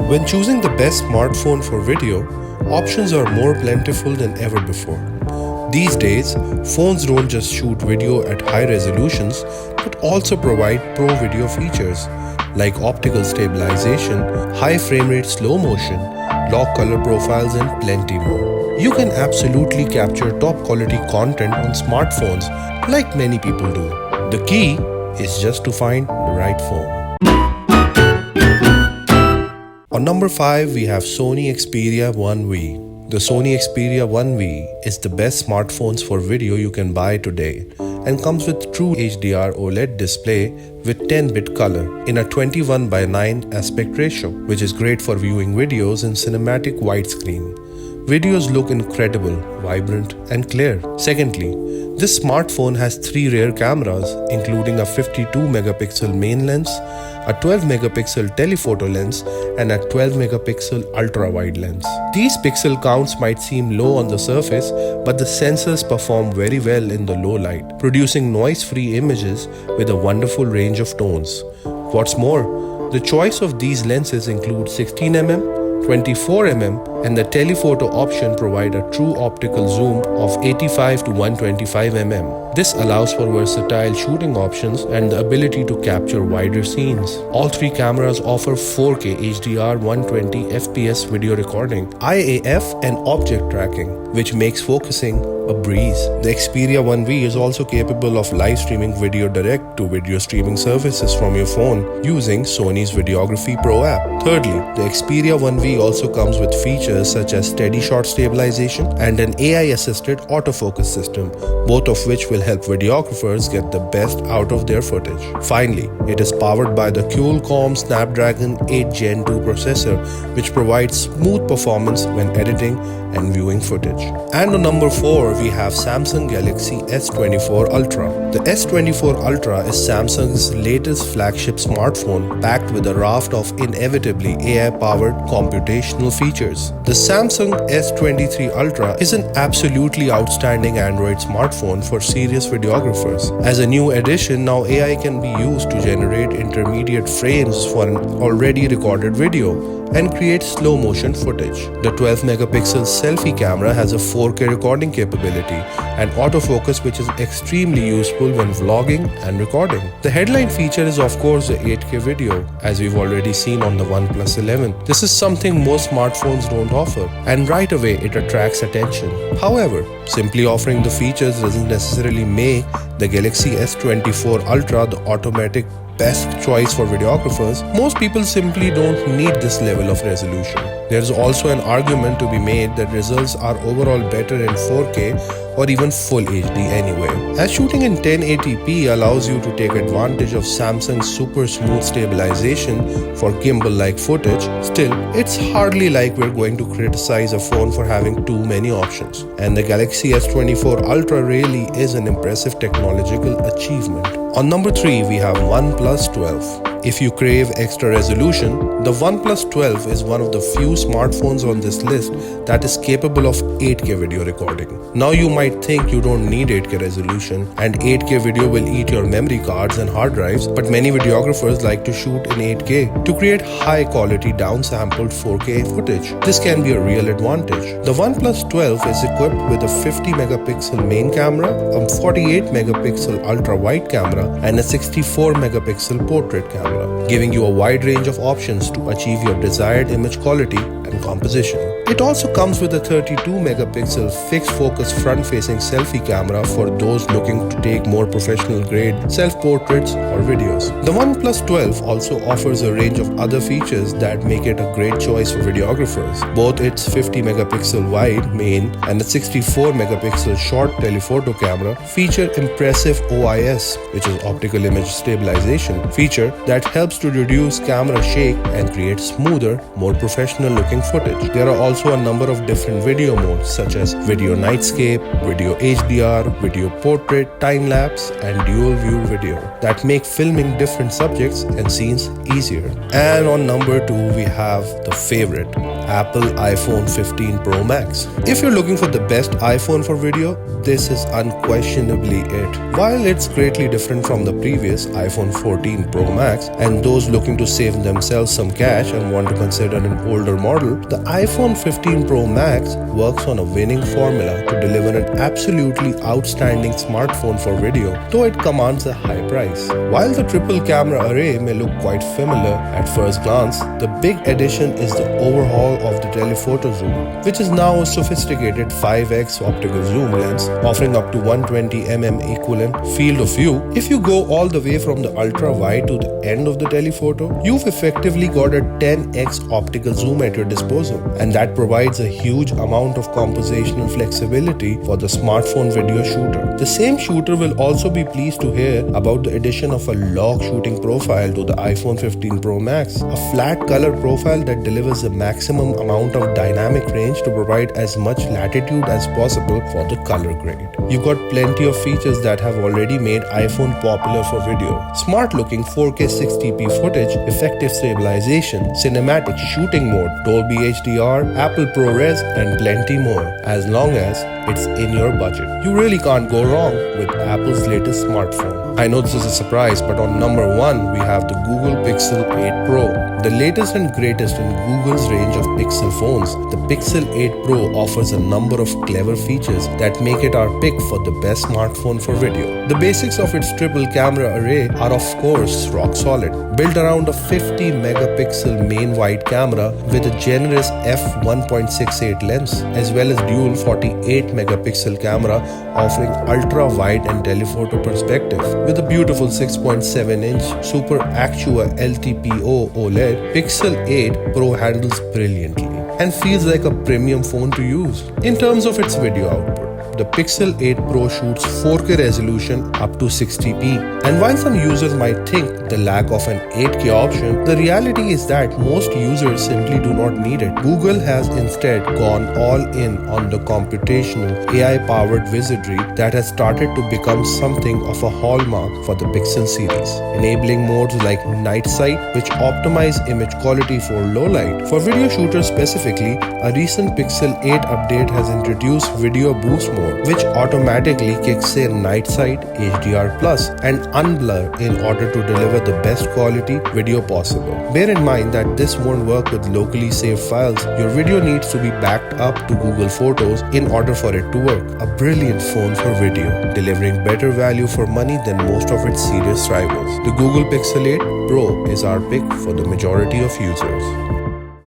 When choosing the best smartphone for video, options are more plentiful than ever before. These days, phones don't just shoot video at high resolutions, but also provide pro video features like optical stabilization, high frame rate slow motion, lock color profiles, and plenty more. You can absolutely capture top quality content on smartphones like many people do. The key is just to find the right phone. On number 5, we have Sony Xperia 1V. The Sony Xperia 1V is the best smartphones for video you can buy today and comes with true HDR OLED display with 10-bit color in a 21:9 aspect ratio, which is great for viewing videos in cinematic widescreen. Videos look incredible, vibrant, and clear. Secondly, this smartphone has 3 rear cameras, including a 52-megapixel main lens, a 12-megapixel telephoto lens, and a 12-megapixel ultra-wide lens. These pixel counts might seem low on the surface, but the sensors perform very well in the low light, producing noise-free images with a wonderful range of tones. What's more, the choice of these lenses include 16mm, 24mm, and the telephoto option provide a true optical zoom of 85 to 125mm. This allows for versatile shooting options and the ability to capture wider scenes. All 3 cameras offer 4K HDR 120fps video recording, IAF, and object tracking, which makes focusing a breeze. The Xperia 1V is also capable of live streaming video direct to video streaming services from your phone using Sony's Videography Pro app. Thirdly, the Xperia 1V also comes with features such as steady shot stabilization and an AI-assisted autofocus system, both of which will help videographers get the best out of their footage. Finally, it is powered by the Qualcomm Snapdragon 8 Gen 2 processor, which provides smooth performance when editing and viewing footage. And on number 4, we have Samsung Galaxy S24 Ultra. The S24 Ultra is Samsung's latest flagship smartphone packed with a raft of inevitably AI-powered computational features. The Samsung S23 Ultra is an absolutely outstanding Android smartphone for serious videographers. As a new addition, now AI can be used to generate intermediate frames for an already recorded video and create slow motion footage. The 12-megapixel selfie camera has a 4K recording capability and autofocus, which is extremely useful when vlogging and recording. The headline feature is of course the 8K video, as we've already seen on the OnePlus 11. This is something most smartphones don't offer, and right away it attracts attention. However, simply offering the features doesn't necessarily make the Galaxy S24 Ultra the automatic best choice for videographers. Most people simply don't need this level of resolution. There's also an argument to be made that results are overall better in 4K or even full HD anyway, as shooting in 1080p allows you to take advantage of Samsung's super smooth stabilization for gimbal-like footage. Still, it's hardly like we're going to criticize a phone for having too many options. And the Galaxy S24 Ultra really is an impressive technological achievement. On number 3, we have OnePlus 12. If you crave extra resolution, the OnePlus 12 is one of the few smartphones on this list that is capable of 8K video recording. Now you might think you don't need 8K resolution and 8K video will eat your memory cards and hard drives, but many videographers like to shoot in 8K to create high quality downsampled 4K footage. This can be a real advantage. The OnePlus 12 is equipped with a 50-megapixel main camera, a 48-megapixel ultra-wide camera, and a 64-megapixel portrait camera, giving you a wide range of options to achieve your desired image quality and composition. It also comes with a 32-megapixel fixed focus front-facing selfie camera for those looking to take more professional-grade self-portraits or videos. The OnePlus 12 also offers a range of other features that make it a great choice for videographers. Both its 50-megapixel wide main and the 64-megapixel short telephoto camera feature impressive OIS, which is optical image stabilization feature that helps to reduce camera shake and create smoother, more professional-looking footage. There are also a number of different video modes such as video nightscape, video HDR, video portrait, time-lapse, and dual-view video that make filming different subjects and scenes easier. And on number 2, we have the favorite, Apple iPhone 15 Pro Max. If you're looking for the best iPhone for video, this is unquestionably it. While it's greatly different from the previous iPhone 14 Pro Max, and those looking to save themselves some cash and want to consider an older model, the iPhone 15 Pro Max works on a winning formula to deliver an absolutely outstanding smartphone for video, though it commands a high price. While the triple camera array may look quite familiar at first glance, the big addition is the overhaul of the telephoto zoom, which is now a sophisticated 5x optical zoom lens offering up to 120mm equivalent field of view. If you go all the way from the ultra wide to the end of the telephoto, you've effectively got a 10x optical zoom at your disposal, and that provides a huge amount of compositional flexibility for the smartphone video shooter. The same shooter will also be pleased to hear about the addition of a log shooting profile to the iPhone 15 Pro Max, a flat color profile that delivers the maximum amount of dynamic range to provide as much latitude as possible for the color grade. You've got plenty of features that have already made iPhone popular for video. Smart looking 4K 60p footage, effective stabilization, cinematic shooting mode, Dolby HDR, Apple ProRes, and plenty more, as long as it's in your budget. You really can't go wrong with Apple's latest smartphone. I know this is a surprise, but on number 1 we have the Google Pixel 8 Pro. The latest and greatest in Google's range of Pixel phones, the Pixel 8 Pro offers a number of clever features that make it our pick for the best smartphone for video. The basics of its triple camera array are of course rock solid. Built around a 50 megapixel main wide camera with a generous f1.68 lens, as well as dual 48 megapixel camera offering ultra wide and telephoto perspective. With a beautiful 6.7-inch Super Actua LTPO OLED, Pixel 8 Pro handles brilliantly and feels like a premium phone to use. In terms of its video output, the Pixel 8 Pro shoots 4K resolution up to 60p. And while some users might think the lack of an 8K option, the reality is that most users simply do not need it. Google has instead gone all in on the computational AI-powered wizardry that has started to become something of a hallmark for the Pixel series, enabling modes like night sight, which optimize image quality for low light. For video shooters specifically, a recent Pixel 8 update has introduced Video Boost mode, which automatically kicks in night sight, HDR Plus, and unblur in order to deliver the best quality video possible. Bear in mind that this won't work with locally saved files. Your video needs to be backed up to Google Photos in order for it to work. A brilliant phone for video, delivering better value for money than most of its serious rivals. The Google Pixel 8 Pro is our pick for the majority of users.